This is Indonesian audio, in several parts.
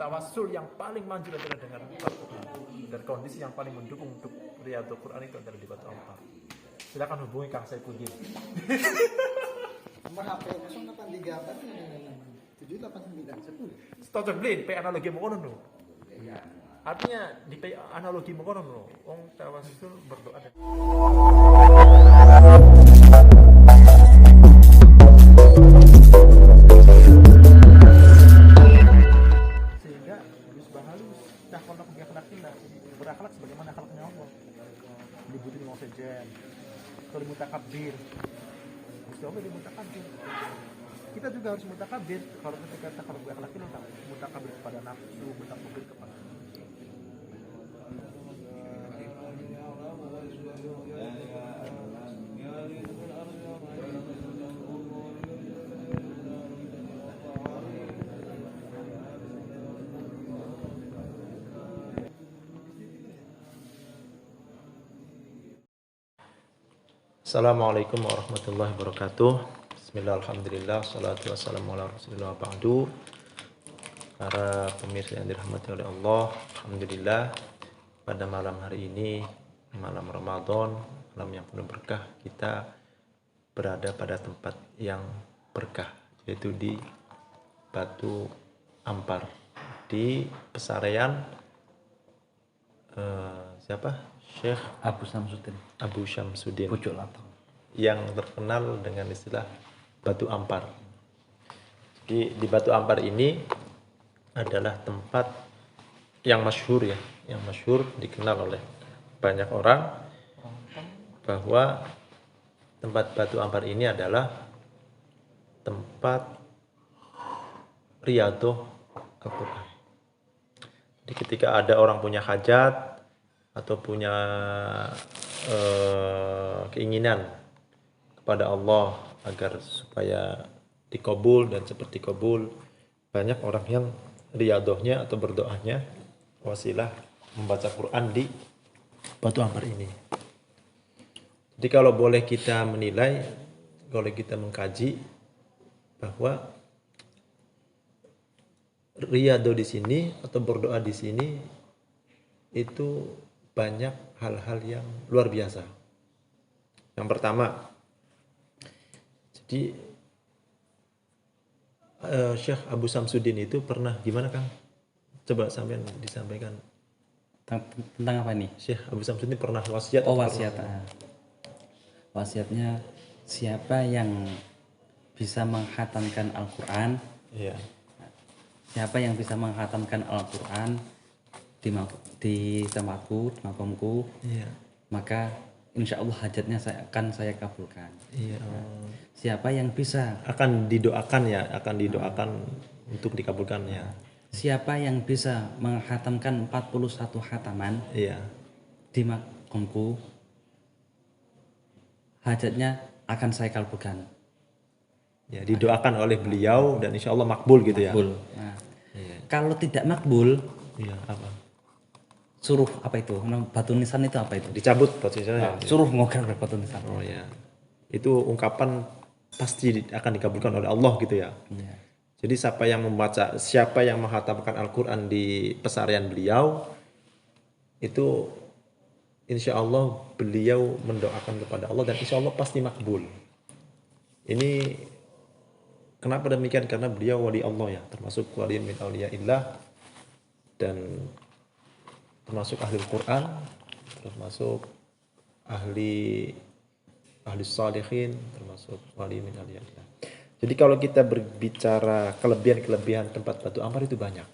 Tawassul yang paling manjur adalah dengan Al-Quran. Dan kondisi yang paling mendukung untuk Riyadul Quran itu adalah di Batu Ampar. Silakan hubungi Kang Saifuddin. Nomor HP 083 7890. Cocok beli pe analogi mengkono no. Artinya di pe analogi mengkono no. Wong tawassul berdoa dan sehingga halus dah kontak akhlakillah berakhlak sebagaimana akhlaknya Allah. Dibutuhin mau sejen. Kalau mutakabir. Mesti Allah di mutakabir. Kita juga harus mutakabir. Kalau ketika kita berakhlakillah mutakabir kepada nafsu, mutakabir kepada Assalamualaikum warahmatullahi wabarakatuh. Bismillah, alhamdulillah, salatu wassalamu ala rasulillah ba'du. Para pemirsa yang dirahmati oleh Allah, alhamdulillah pada malam hari ini, malam Ramadan, malam yang penuh berkah, kita berada pada tempat yang berkah, yaitu di Batu Ampar, di Pesarean Syekh Abu Syamsuddin yang terkenal dengan istilah Batu Ampar. Jadi di Batu Ampar ini adalah tempat yang masyhur ya, yang masyhur dikenal oleh banyak orang bahwa tempat Batu Ampar ini adalah tempat riyadhah Al-Quran. Jadi ketika ada orang punya hajat atau punya keinginan kepada Allah agar supaya dikabul dan seperti kabul, banyak orang yang riyadhahnya atau berdoanya wasilah membaca Quran di Batu Ampar ini. Jadi kalau boleh kita menilai, kalau kita mengkaji bahwa riyadhah di sini atau berdoa di sini itu banyak hal-hal yang luar biasa. Yang pertama, jadi Syekh Abu Syamsuddin itu pernah gimana Kang? Coba sampean disampaikan. Tentang apa nih? Syekh Abu Syamsuddin pernah wasiat. Oh, wasiat. Wasiatnya siapa yang bisa menghatamkan Al-Quran? Iya. Siapa yang bisa menghatamkan Al-Quran di tempatku, di makamku, Iya. maka insya Allah hajatnya saya kabulkan. Iya. Siapa yang bisa Akan didoakan ya, akan didoakan untuk dikabulkan ya. Siapa yang bisa menghatamkan 41 hataman Iya. di makamku, hajatnya akan saya kabulkan. Ya, didoakan oleh beliau dan insya Allah makbul gitu ya. Makbul. Nah, Iya. kalau tidak makbul, Iya, apa? suruh apa itu? Batu nisan itu apa itu? Dicabut posisinya. Suruh ngogar batu nisan. Oh ya. Itu ungkapan pasti akan dikabulkan oleh Allah gitu ya. Iya. Jadi siapa yang menghatamkan Al-Quran di pesarean beliau, itu insya Allah beliau mendoakan kepada Allah dan insya Allah pasti makbul. Ini kenapa demikian? Karena beliau wali Allah ya, termasuk wali min auliyaillah dan termasuk ahli Al-Quran, termasuk ahli salihin, termasuk wali min auliyaillah. Jadi kalau kita berbicara kelebihan-kelebihan tempat Batu Ampar itu banyak.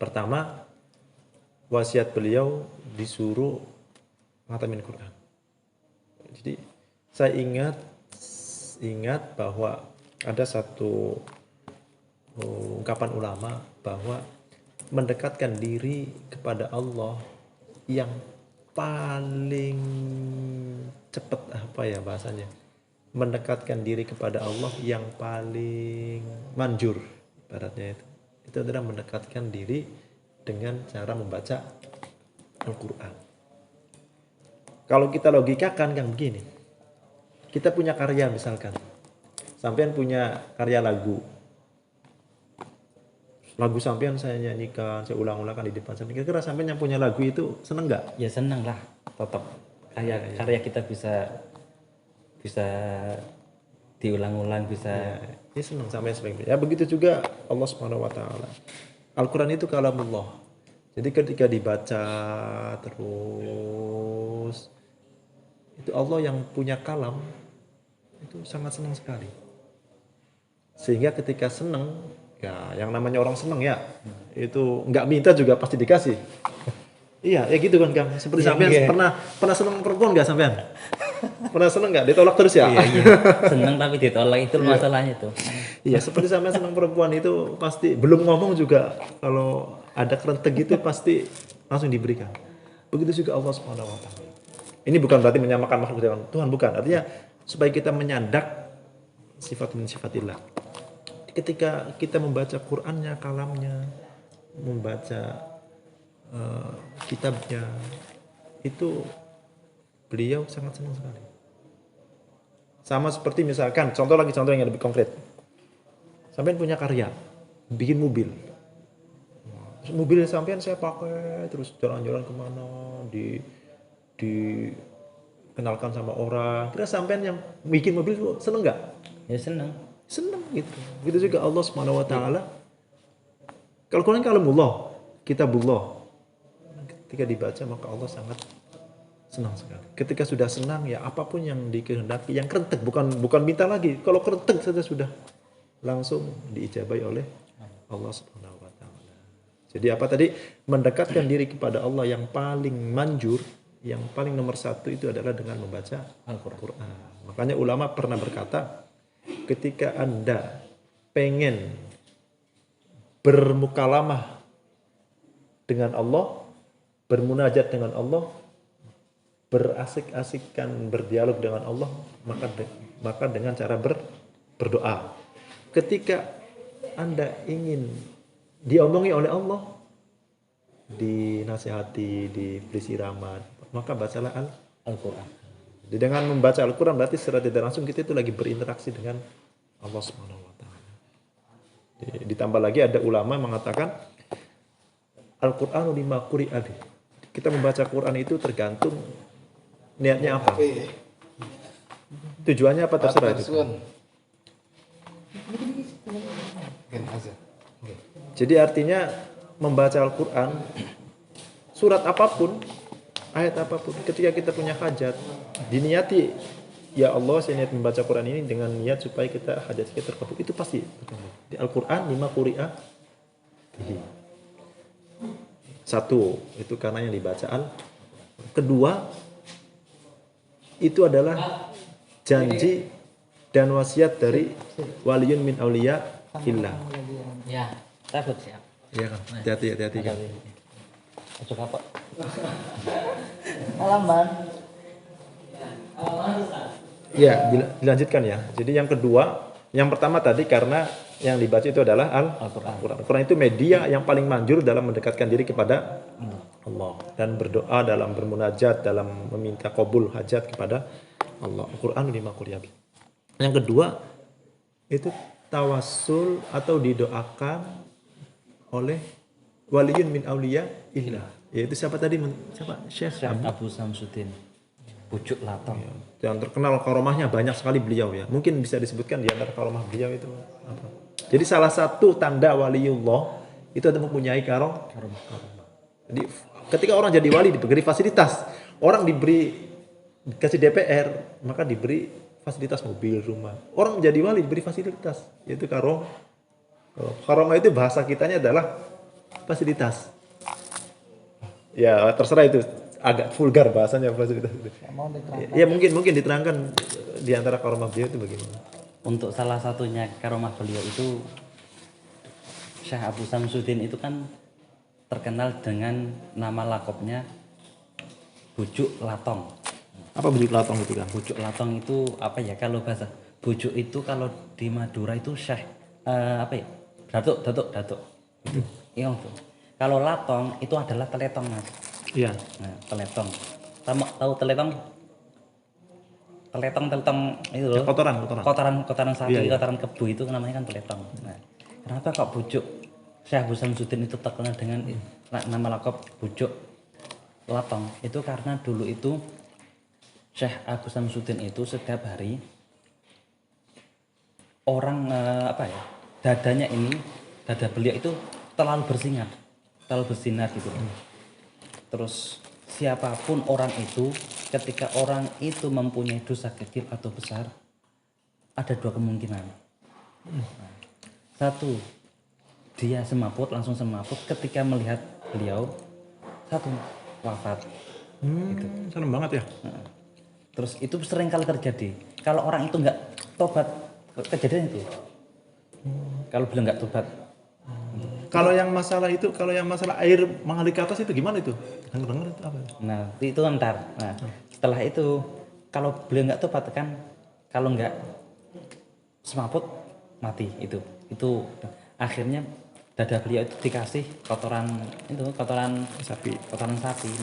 Pertama, wasiat beliau disuruh ngatamin Quran. Jadi saya ingat bahwa ada satu ungkapan ulama bahwa mendekatkan diri kepada Allah yang paling cepat bahasanya, mendekatkan diri kepada Allah yang paling manjur ibaratnya itu adalah mendekatkan diri dengan cara membaca Al-Quran. Kalau kita logikakan kan begini, kita punya karya misalkan, sampean punya karya lagu, lagu sampean saya nyanyikan, saya ulang-ulangkan di depan sampean. Kira-kira sampean yang punya lagu itu seneng nggak? Ya seneng lah, tetap karya kita bisa bisa diulang-ulang, bisa Ya seneng sampean sering. Ya begitu juga Allah Subhanahu wa taala. Al-Qur'an itu kalamullah. Jadi ketika dibaca terus itu Allah yang punya kalam itu sangat senang sekali. Sehingga ketika senang, ya yang namanya orang senang ya, itu nggak minta juga pasti dikasih. Iya, ya gitu kan Kang. Seperti sampean pernah senang perempuan nggak sampean? Pernah senang nggak? Ditolak terus ya? iya, iya. Seneng tapi ditolak itu masalahnya tuh. Iya, seperti sampean senang perempuan itu pasti belum ngomong juga kalau ada kerentek gitu pasti langsung diberikan. Begitu juga Allah Subhanahu wa taala. Ini bukan berarti menyamakan makhluk dengan Tuhan, bukan. Artinya supaya kita menyandak sifat min sifatillah. Ketika kita membaca Qur'annya, kalamnya, membaca kitabnya, itu beliau sangat senang sekali. Sama seperti misalkan, contoh yang lebih konkret. Sampean punya karya, bikin mobil. Terus mobil sampean saya pakai, terus jalan-jalan kemana, dikenalkan sama orang. Kira sampean yang bikin mobil itu seneng nggak? Ya seneng. Seneng gitu. Begitu juga Allah Subhanahu wa taala. Kalau Quran kalamullah, kitabullah. Ketika dibaca maka Allah sangat senang sekali. Ketika sudah senang ya apapun yang dikehendaki, yang kerentek bukan minta lagi. Kalau kerentek saja sudah langsung diijabai oleh Allah Subhanahu wa taala. Jadi apa tadi? Mendekatkan diri kepada Allah yang paling manjur, yang paling nomor satu itu adalah dengan membaca Al-Quran. Makanya ulama pernah berkata, ketika Anda pengen bermukalamah dengan Allah, bermunajat dengan Allah, berasik-asikkan berdialog dengan Allah, maka dengan cara berdoa. Ketika Anda ingin diomongi oleh Allah, dinasihati, diberi siraman, maka bacalah Al-Quran. Dengan membaca Al-Quran berarti secara tidak langsung kita itu lagi berinteraksi dengan Allah Subhanahu wa taala. Ditambah lagi ada ulama mengatakan Al-Qur'anu lima quri'a bih. Kita membaca Quran itu tergantung niatnya apa. Tujuannya apa terserah itu. Jadi artinya membaca Al-Quran, surat apapun, ayat apapun, ketika kita punya hajat, diniati, ya Allah saya niat membaca Quran ini dengan niat supaya kita hajat kita terkabul, itu pasti terkabul. Di Al-Quran lima quri'a bihi. Satu, itu karena yang dibacaan. Kedua, itu adalah janji dan wasiat dari waliyun min auliya illah. Ya, takut siap. Iya kan? Hati-hati kan. Masuk apa? Halaman. Ya, dilanjutkan ya. Jadi yang kedua, yang pertama tadi karena yang dibaca itu adalah Al-Quran. Al-Quran itu media yang paling manjur dalam mendekatkan diri kepada Allah dan berdoa, dalam bermunajat, dalam meminta qabul hajat kepada Allah. Al-Quran lima quri'a bih. Yang kedua itu tawassul atau didoakan oleh waliyun min auliya illah. Yaitu siapa tadi? Siapa? Syekh Abu Samsuddin. Pucuk Latong. Yang terkenal karomahnya banyak sekali beliau ya. Mungkin bisa disebutkan di antara karomah beliau itu apa? Jadi salah satu tanda waliullah itu ada mempunyai karomah. Jadi ketika orang jadi wali diberi fasilitas, orang dikasih DPR, maka diberi fasilitas mobil, rumah. Orang menjadi wali diberi fasilitas, yaitu karomah. Karomah itu bahasa kitanya adalah fasilitas. Ya terserah itu agak vulgar bahasanya fasilitas itu. Ya mungkin diterangkan di antara karomah beliau itu bagaimana? Untuk salah satunya karomah beliau itu Syekh Abu Samsuddin itu kan terkenal dengan nama lakopnya Bujuk Latong. Apa Bujuk Latong itu kan? Bujuk Latong itu apa ya kalau bahasa Bujuk itu kalau di Madura itu Syekh apa ya? Datuk. Iya tuh. Kalau Latong itu adalah teletong mas. Iya. Nah, teletong. Tahu teletong? Teletong itu loh. Kotoran. Kotoran sapi, Iya. kotoran kebu itu namanya kan teletong. Nah, kenapa kok bujuk Syekh Abu Samsudin itu terkenal dengan nama lakop Bujuk Latong itu karena dulu itu Syekh Abu Samsudin itu setiap hari orang dada beliau itu terlalu bersinar gitu. Terus siapapun orang itu, ketika orang itu mempunyai dosa kecil atau besar, ada dua kemungkinan. Satu, dia langsung semaput ketika melihat beliau. Satu, wafat. Gitu. Serem banget ya. Terus itu sering kali terjadi. Kalau orang itu nggak tobat, kejadian itu. Kalau beliau nggak tobat. Kalau yang masalah air mengalir ke atas itu gimana itu? Dengar itu apa? Nah, itu ntar. Nah, setelah itu kalau beliau nggak tobat kan, kalau nggak semaput mati itu. Itu akhirnya dada beliau itu dikasih kotoran sapi,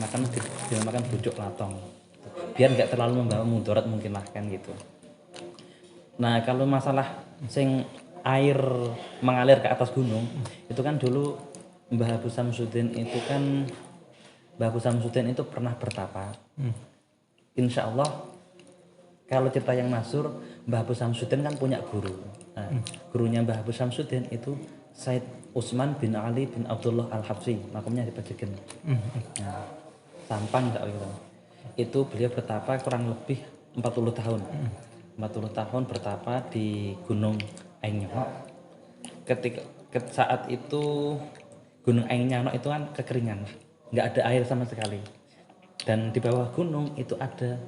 maka dinamakan Bujuk Latong. Biar nggak terlalu membawa mudarat mungkin lah kan gitu. Nah, kalau masalah sing air mengalir ke atas gunung itu kan dulu Mbah Abu Samsudin itu pernah bertapa. Insya Allah kalau cerita yang masyhur, Mbah Abu Samsudin kan punya guru. Nah, gurunya Mbah Abu Samsudin itu Said Utsman bin Ali bin Abdullah Al-Habsyi, makamnya di Pejegen. Nah, Sampang tak gitu. Itu beliau bertapa kurang lebih 40 tahun. 40 tahun bertapa di Gunung Aingnyanok. Saat itu Gunung Aingnyanok itu kan kekeringan, nggak ada air sama sekali. Dan di bawah gunung itu ada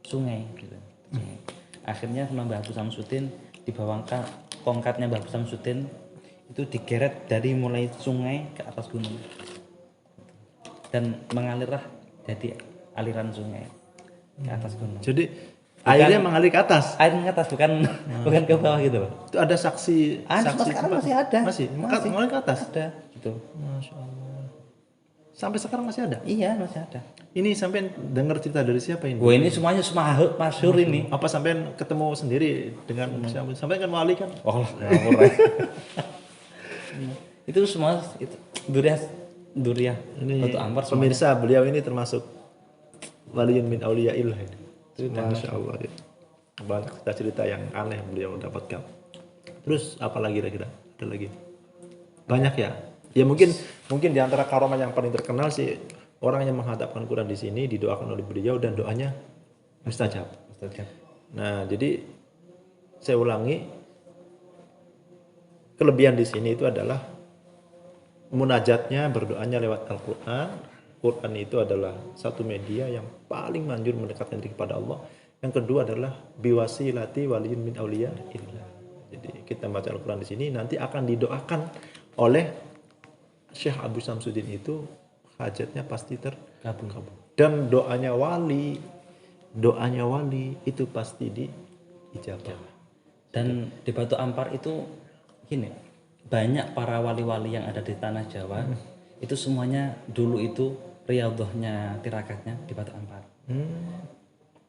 sungai gitu. Akhirnya sama Mbah Abu Samsudin di bawah tongkatnya Mbah Abu Samsudin itu digeret dari mulai sungai ke atas gunung. Dan mengalirlah jadi aliran sungai ke atas gunung. Jadi airnya mengalir ke atas. Air ke atas bukan ke bawah gitu. Itu ada saksi Sekarang masih ada. Masih mengalir ke atas. Ada gitu. Masya Allah. Sampai sekarang masih ada? Iya, masih ada. Ini sampai dengar cerita dari siapa ini? Wah, ini semuanya masyhur ini. Apa sampai ketemu sendiri dengan siapa? Sampai kan wali kan? Oh, itu semua itu duriah Ini Batu Ampar pemirsa, beliau ini termasuk waliun min auliyaillah ini. Masya Allah ya. Banyak cerita yang aneh beliau dapatkan. Terus apa lagi kira-kira? Ada lagi? Banyak ya? Ya mungkin di antara karomah yang paling terkenal sih orang yang menghadapkan Quran di sini didoakan oleh beliau dan doanya mustajab. Nah, jadi saya ulangi, kelebihan di sini itu adalah munajatnya, berdoanya lewat Al-Quran. Quran itu adalah satu media yang paling manjur mendekatkan diri kepada Allah. Yang kedua adalah biwasilati waliyun min auliya illah. Jadi kita baca Al-Quran di sini nanti akan didoakan oleh Syekh Abu Samsudin itu, hajatnya pasti terkabul. Dan doanya wali itu pasti diijabah. Dan di Batu Ampar itu gini, banyak para wali-wali yang ada di tanah Jawa itu semuanya dulu itu riyadhahnya, tirakatnya di Batu Ampar.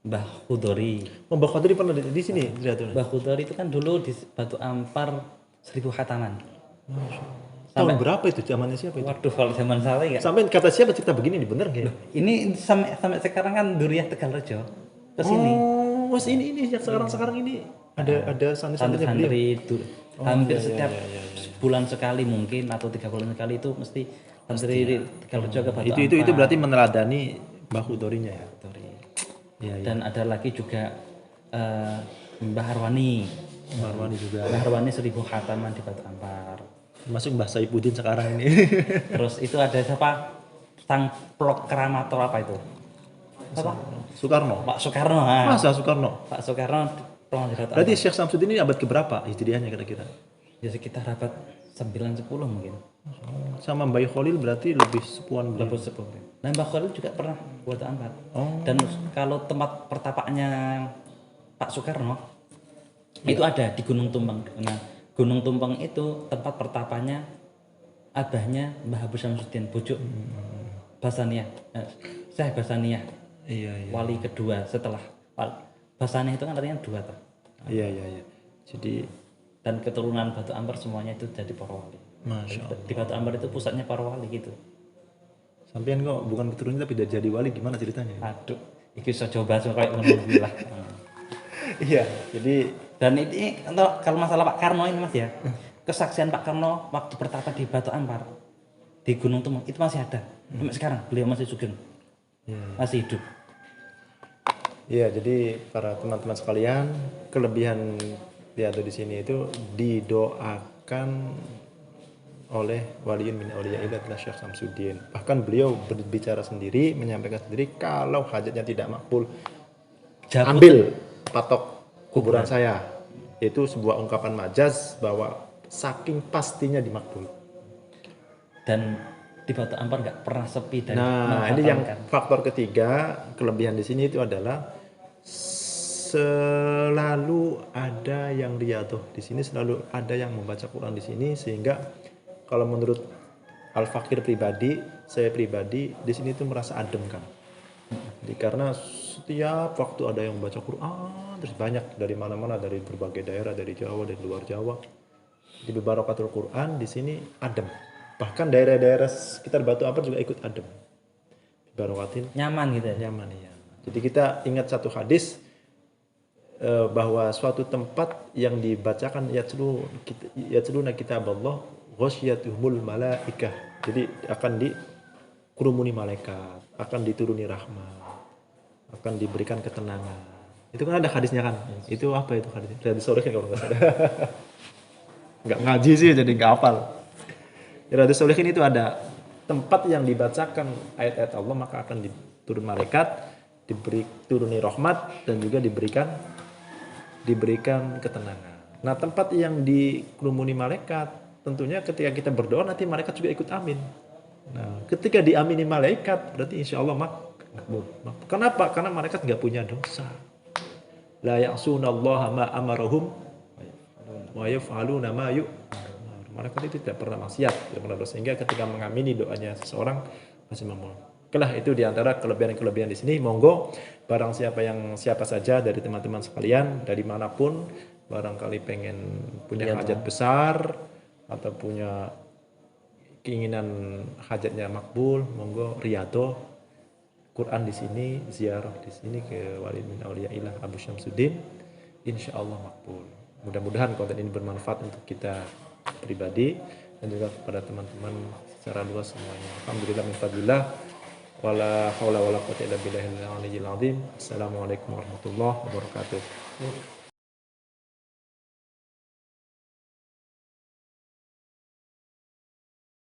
Mbah Khudori. Mbah Khudori pernah di sini? Mbah Khudori itu kan dulu di Batu Ampar 1000 khataman. Tahun berapa itu? Zamannya siapa itu? Waduh, kalau zaman saya enggak. Sampai kata siapa cerita begini nih, bener nggak? Ini sampai sekarang kan Duriah Tegalrejo ke sini. Oh, ini yang sekarang ini ada santri-santrinya beliau. Hampir setiap bulan sekali mungkin atau 3 bulan sekali itu mesti santri Tegalrejo ke Batu Ampar. Itu berarti meneladani Mbah Khudorinya ya. Ya. Dan ada lagi juga Mbah Harwani. Juga. Mbah Harwani 1000 khataman di Batu Ampar. Masuk Mbah Saifuddin sekarang ini. Terus itu ada siapa? Sang Plok Keramator apa itu? Apa? Soekarno. Pak Soekarno. Masa Soekarno? Pak Soekarno pelong di Batu Ampar. Berarti Syekh Samsudin ini abad keberapa hijriahnya kira-kira? Ya sekitar abad 9-10 mungkin. Sama Mbah Khalil berarti lebih sepuan beliau. Lebih sepuh. Nah, Mbah Khalil juga pernah buat Ampar. Dan kalau tempat pertapaannya Pak Soekarno itu ada di Gunung Tumpeng. Nah, Gunung Tumpeng itu tempat pertapanya abahnya Mbah Abu Samsudin, Bujuk Basaniyah. Syekh Basaniyah. Iya. Wali kedua setelah Basaniyah itu kan artinya dua tuh. Iya. Jadi dan keturunan Batu Ampar semuanya itu jadi para wali. Masya Allah. Di Batu Ampar itu pusatnya para wali gitu. Sampean kok bukan keturunan tapi udah jadi wali, gimana ceritanya? Aduh, iki iso coba kayak ngono kuwi lah. Iya, jadi Dan ini kalau masalah Pak Karno ini Mas ya, kesaksian Pak Karno waktu bertapa di Batu Ampar di Gunung Temung itu masih ada sampai sekarang. Beliau masih sugeng, masih hidup. iya, jadi para teman-teman sekalian, kelebihan Riyadhah di sini itu didoakan oleh waliun min auliyaillah adalah Syekh Samsuddin. Bahkan beliau berbicara sendiri, menyampaikan sendiri kalau hajatnya tidak makbul, Jabut. ambil patok kuburan saya. Itu sebuah ungkapan majaz bahwa saking pastinya dimakbul. Dan di Batu Ampar nggak pernah sepi dari Nah, ini yang menghatamkan. faktor ketiga, kelebihan di sini itu adalah selalu ada yang riyadhah di sini, selalu ada yang membaca Quran di sini, sehingga kalau menurut Al-Fakir pribadi, saya pribadi di sini tuh merasa adem kan. Jadi karena setiap waktu ada yang membaca Quran, terus banyak dari mana-mana, dari berbagai daerah, dari Jawa, dari luar Jawa. Di Barakatul Quran di sini adem. Bahkan daerah-daerah sekitar Batu Ampar juga ikut adem. Barakatin Nyaman gitu ya. nyaman ya. Jadi kita ingat satu hadis bahwa suatu tempat yang dibacakan yatluna kitab Allah ghasyiyatuhumul malaikah. Jadi akan dikerumuni malaikat, akan dituruni rahmat, akan diberikan ketenangan. Itu kan ada hadisnya kan? Itu apa itu hadisnya? Dari sore kan kalau nggak salah. Nggak ngaji sih jadi nggak hafal. Di Riyadhus Shalihin itu ada tempat yang dibacakan ayat-ayat Allah maka akan diturun malaikat, diberi turuni rahmat dan juga diberikan ketenangan. Nah, tempat yang dikerumuni malaikat tentunya ketika kita berdoa nanti malaikat juga ikut amin. Nah, ketika diamini malaikat berarti insya Allah makbul. Kenapa? Karena malaikat nggak punya dosa. La ya'sunallaha ma amarahum wa yaf'aluna ma malaikat itu tidak pernah maksiat, tidak pernah dosa, sehingga ketika mengamini doanya seseorang masih makbul. Okelah, itu diantara kelebihan-kelebihan di sini. Monggo barang siapa saja dari teman-teman sekalian dari manapun barangkali pengen punya hajat besar atau punya keinginan hajatnya makbul, monggo Riyadhah Quran di sini, ziarah di sini ke wali min auliyaillah Abu Syamsuddin, insya Allah makbul. Mudah-mudahan konten ini bermanfaat untuk kita pribadi dan juga kepada teman-teman secara luas semuanya. Alhamdulillah min fadlillah wala haula wala quwwata illa billahil aliyyil azim. Assalamualaikum warahmatullahi wabarakatuh.